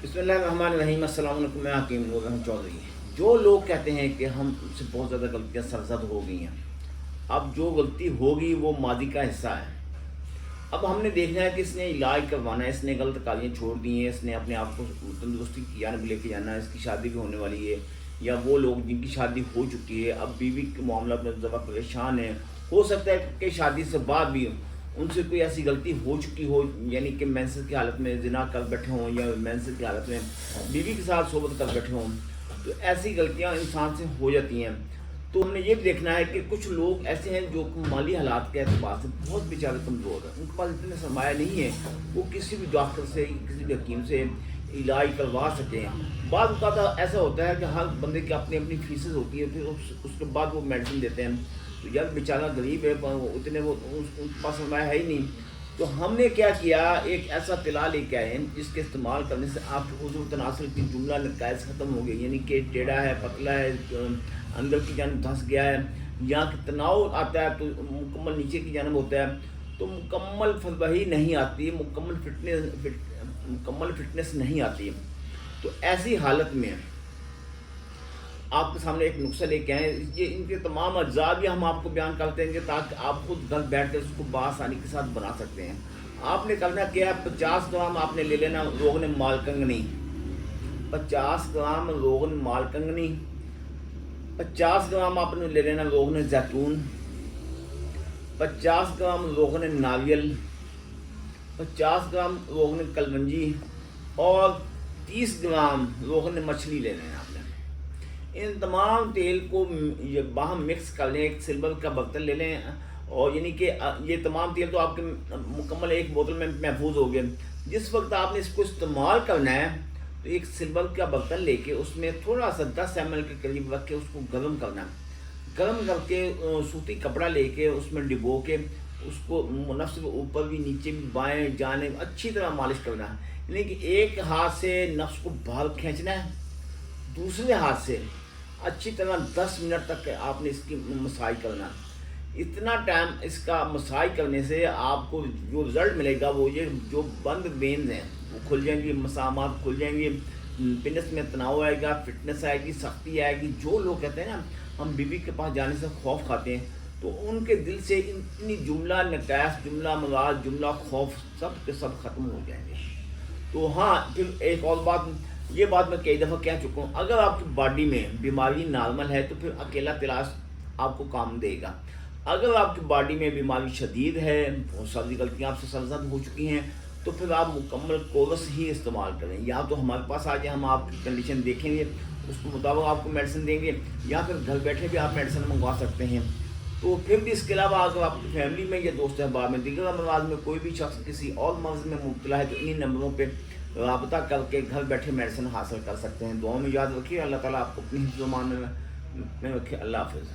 بسم اللہ الرحمن الرحیم۔ السلام علیکم، میں حکیم نور رحمت چودھری۔ جو لوگ کہتے ہیں کہ ہم سے بہت زیادہ غلطیاں سرزد ہو گئی ہیں، اب جو غلطی ہوگی وہ ماضی کا حصہ ہے۔ اب ہم نے دیکھنا ہے کہ اس نے علاج کروانا ہے، اس نے غلط کاریاں چھوڑ دی ہیں، اس نے اپنے آپ کو تندرستی کی جانب لے کے جانا ہے، اس کی شادی بھی ہونے والی ہے، یا وہ لوگ جن کی شادی ہو چکی ہے اب بیوی کے معاملات میں ذرا پریشان ہیں، ہو سکتا ہے کہ شادی سے بعد بھی ان سے کوئی ایسی غلطی ہو چکی ہو، یعنی کہ مینسز کی حالت میں زنا کر بیٹھے ہوں یا مینسز کی حالت میں بیوی کے ساتھ صحبت کر بیٹھے ہوں، تو ایسی غلطیاں انسان سے ہو جاتی ہیں۔ تو ہم نے یہ بھی دیکھنا ہے کہ کچھ لوگ ایسے ہیں جو مالی حالات کے اعتبار سے بہت بیچارے کمزور ہیں، ان کے پاس اتنے سرمایہ نہیں ہے وہ کسی بھی ڈاکٹر سے کسی بھی حکیم سے علاج کروا سکتے ہیں۔ بعض اوقات ایسا ہوتا ہے کہ ہر بندے کی اپنی اپنی فیسز ہوتی ہے، پھر اس کے بعد وہ میڈیسن دیتے ہیں، تو جب بیچارہ غریب ہے اتنے وہ اس کے پاس سرمایہ ہے ہی نہیں، تو ہم نے کیا کیا، ایک ایسا طلا لے کے آئے جس کے استعمال کرنے سے آپ کے عضو تناسل کی جملہ نقائص ختم ہو گئی، یعنی کہ ٹیڑھا ہے، پتلا ہے، اندر کی جانب دھنس گیا ہے، یہاں کہ تناؤ آتا ہے تو مکمل نیچے کی جانب ہوتا ہے، تو مکمل فضبہی نہیں آتی، مکمل فٹنس نہیں آتی۔ تو ایسی حالت میں آپ کے سامنے ایک نسخہ لے کے آئیں، یہ ان کے تمام اجزاء بھی ہم آپ کو بیان کرتے ہیں تاکہ آپ خود گھر بیٹھ کر اس کو بآسانی کے ساتھ بنا سکتے ہیں۔ آپ نے کرنا کیا ہے، 50 گرام آپ نے لے لینا روغن مالکنگنی، 50 گرام روغن مالکنگنی، 50 گرام آپ نے لے لینا روغن زیتون، 50 گرام روغن ناریل، 50 گرام روغن کلونجی اور 30 گرام روغن مچھلی لے لینا آپ نے۔ ان تمام تیل کو باہم مکس کر لیں، ایک سلور کا برتن لے لیں، اور یعنی کہ یہ تمام تیل تو آپ کے مکمل ایک بوتل میں محفوظ ہو گئے۔ جس وقت آپ نے اس کو استعمال کرنا ہے تو ایک سلور کا برتن لے کے اس میں تھوڑا سا 10 ml کے قریب رکھ کے اس کو گرم کرنا ہے، گرم کر کے سوتی کپڑا لے کے اس میں ڈبو کے اس کو نفس کے اوپر بھی نیچے بھی بائیں جانب اچھی طرح مالش کرنا ہے، یعنی کہ ایک ہاتھ سے نفس کو باہر کھینچنا ہے، دوسرے ہاتھ سے اچھی طرح 10 منٹ تک آپ نے اس کی مساج کرنا۔ اتنا ٹائم اس کا مساج کرنے سے آپ کو جو رزلٹ ملے گا وہ یہ، جو بند وینز ہیں وہ کھل جائیں گی، مسامات کھل جائیں گی، پنس میں تناؤ آئے گا، فٹنس آئے گی، سختی آئے گی۔ جو لوگ کہتے ہیں نا ہم بیوی کے پاس جانے سے خوف کھاتے ہیں، تو ان کے دل سے اتنی جملہ نکائص، جملہ مراد، جملہ خوف سب کے سب ختم ہو جائیں گے۔ تو ہاں، پھر ایک اور بات، یہ بات میں کئی دفعہ کہہ چکا ہوں، اگر آپ کی باڈی میں بیماری نارمل ہے تو پھر اکیلا تلاش آپ کو کام دے گا۔ اگر آپ کی باڈی میں بیماری شدید ہے، بہت ساری غلطیاں آپ سے سرزد ہو چکی ہیں، تو پھر آپ مکمل کورس ہی استعمال کریں، یا تو ہمارے پاس آ جائیں، ہم آپ کی کنڈیشن دیکھیں گے، اس کے مطابق آپ کو میڈیسن دیں گے، یا پھر گھر بیٹھے بھی آپ میڈیسن منگوا سکتے ہیں۔ تو پھر بھی اس کے علاوہ اگر آپ کی فیملی میں یا دوست احباب میں دیگر امراض میں کوئی بھی شخص کسی اور مرض میں مبتلا ہے تو انہی نمبروں پہ رابطہ کر کے گھر بیٹھے میڈیسن حاصل کر سکتے ہیں۔ دعاؤں میں یاد رکھیے، اللہ تعالیٰ آپ کو اپنی حفظ و امان میں رکھے۔ اللہ حافظ۔